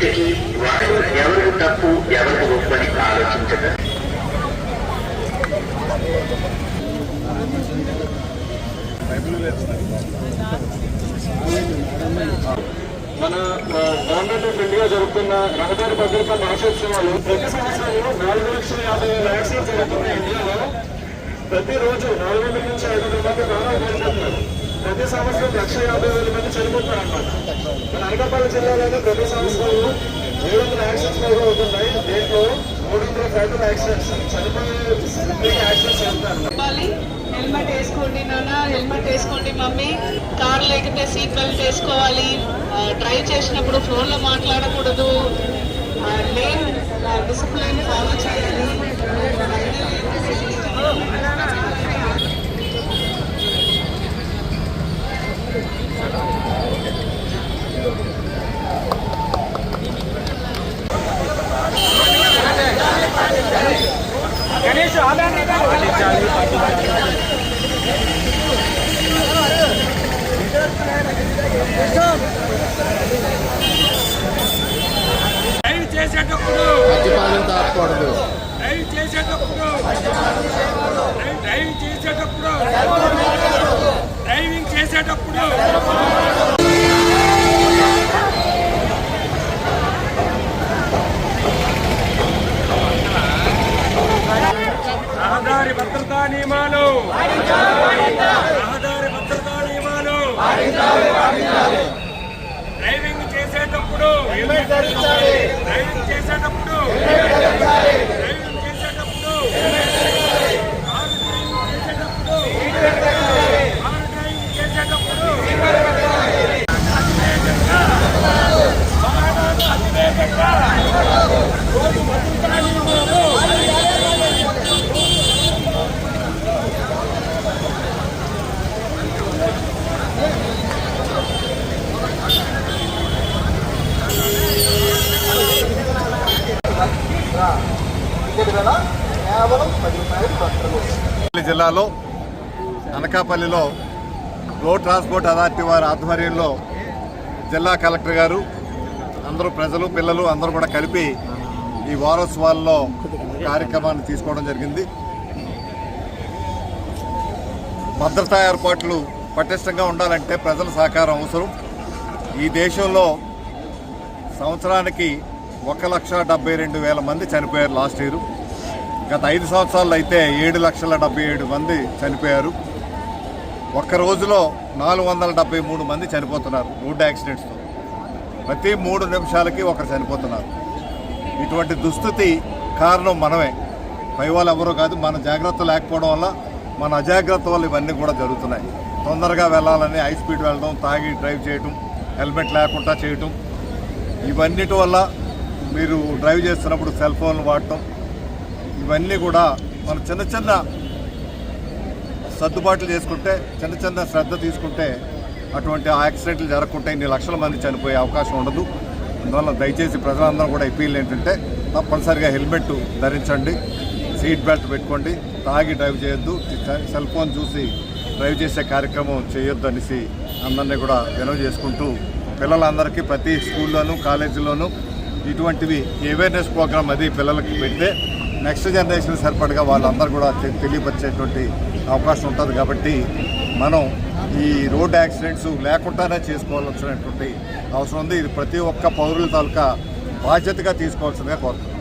ఇంతకీ వారు ఎవరు తప్పు ఎవరు ఒప్పని ఆలోచించగా మన గవర్నమెంట్ ఆఫ్ ఇండియా జరుగుతున్న రహదారి భద్రతా మహోత్సవాలు ప్రతి సంవత్సరం 4,50,000 యాక్సిడెంట్స్ జరుగుతున్నాయి ఇండియాలో. ప్రతిరోజు 400 నుంచి 500 మంది ప్రాణాలు కోల్పోతున్నారు. ప్రతి సంవత్సరం 1,50,000 మంది చనిపోతున్నారు అన్నమాట. మన అనకాపల్లి జిల్లాలోనే ప్రతి సంవత్సరం 700 యాక్సిడెంట్స్ కూడా అవుతున్నాయి. దీంట్లో 300 ఫ్యాటల్ యాక్సిడెంట్స్ చనిపోయే యాక్సిడెంట్స్ అవుతారు. హెల్మెట్ వేసుకోండి నాన్న, హెల్మెట్ వేసుకోండి మమ్మీ, కార్ లేకపోతే సీట్ బెల్ట్ వేసుకోవాలి, డ్రైవ్ చేసినప్పుడు ఫోన్లో మాట్లాడకూడదు, లేన్ డిసిప్లిన్ ఫాలో చేయాలి. చేసేటప్పుడు మద్యపానం తాగకూడదు. డ్రైవ్ చేసేటప్పుడు డ్రైవింగ్ చేసేటప్పుడు రహదారి భద్రతా నియమాలు డ్రైవింగ్ చేసేటప్పుడు జిల్లాలో అనకాపల్లిలో రోడ్ ట్రాన్స్పోర్ట్ అథారిటీ వారి ఆధ్వర్యంలో జిల్లా కలెక్టర్ గారు అందరూ ప్రజలు పిల్లలు అందరూ కూడా కలిపి ఈ వారోత్సవాల్లో కార్యక్రమాన్ని తీసుకోవడం జరిగింది. భద్రతా ఏర్పాట్లు పటిష్టంగా ఉండాలంటే ప్రజల సహకారం అవసరం. ఈ దేశంలో సంవత్సరానికి 1,72,000 మంది చనిపోయారు లాస్ట్ ఇయర్. గత 5 సంవత్సరాల్లో అయితే 7,77,000 మంది చనిపోయారు. ఒక్క రోజులో 473 మంది చనిపోతున్నారు రోడ్డు యాక్సిడెంట్స్తో. ప్రతి 3 నిమిషాలకి ఒకరు చనిపోతున్నారు. ఇటువంటి దుస్థితి కారణం మనమే, పై వాళ్ళు ఎవరో కాదు. మన జాగ్రత్త లేకపోవడం వల్ల, మన అజాగ్రత్త వల్ల ఇవన్నీ కూడా జరుగుతున్నాయి. తొందరగా వెళ్ళాలని హై స్పీడ్ వెళ్ళడం, తాగి డ్రైవ్ చేయటం, హెల్మెట్ లేకుండా చేయటం, ఇవన్నిటి వల్ల మీరు డ్రైవ్ చేస్తున్నప్పుడు సెల్ ఫోన్లు వాడటం, ఇవన్నీ కూడా మనం చిన్న చిన్న సర్దుబాట్లు చేసుకుంటే, చిన్న చిన్న శ్రద్ధ తీసుకుంటే అటువంటి యాక్సిడెంట్లు జరగకుంటే ఇన్ని లక్షల మంది చనిపోయే అవకాశం ఉండదు. అందువల్ల దయచేసి ప్రజలందరూ కూడా అపీల్ ఏంటంటే తప్పనిసరిగా హెల్మెట్ ధరించండి, సీట్ బెల్ట్ పెట్టుకోండి, తాగి డ్రైవ్ చేయొద్దు, సెల్ ఫోన్ చూసి డ్రైవ్ చేసే కార్యక్రమం చేయొద్దు అనేసి అందరినీ కూడా వినవి చేసుకుంటూ, పిల్లలందరికీ ప్రతి స్కూల్లోనూ కాలేజీలోనూ ఇటువంటివి అవేర్నెస్ ప్రోగ్రామ్ అది పిల్లలకి పెడితే నెక్స్ట్ జనరేషన్ సరిపడగా వాళ్ళందరూ కూడా తెలియపరిచేటువంటి అవకాశం ఉంటుంది. కాబట్టి మనం ఈ రోడ్ యాక్సిడెంట్స్ లేకుండానే చేసుకోవాల్సినటువంటి అవసరం ఉంది. ఇది ప్రతి ఒక్క పౌరుల తాలూకా బాధ్యతగా తీసుకోవాల్సిందిగా కోరుతున్నాం.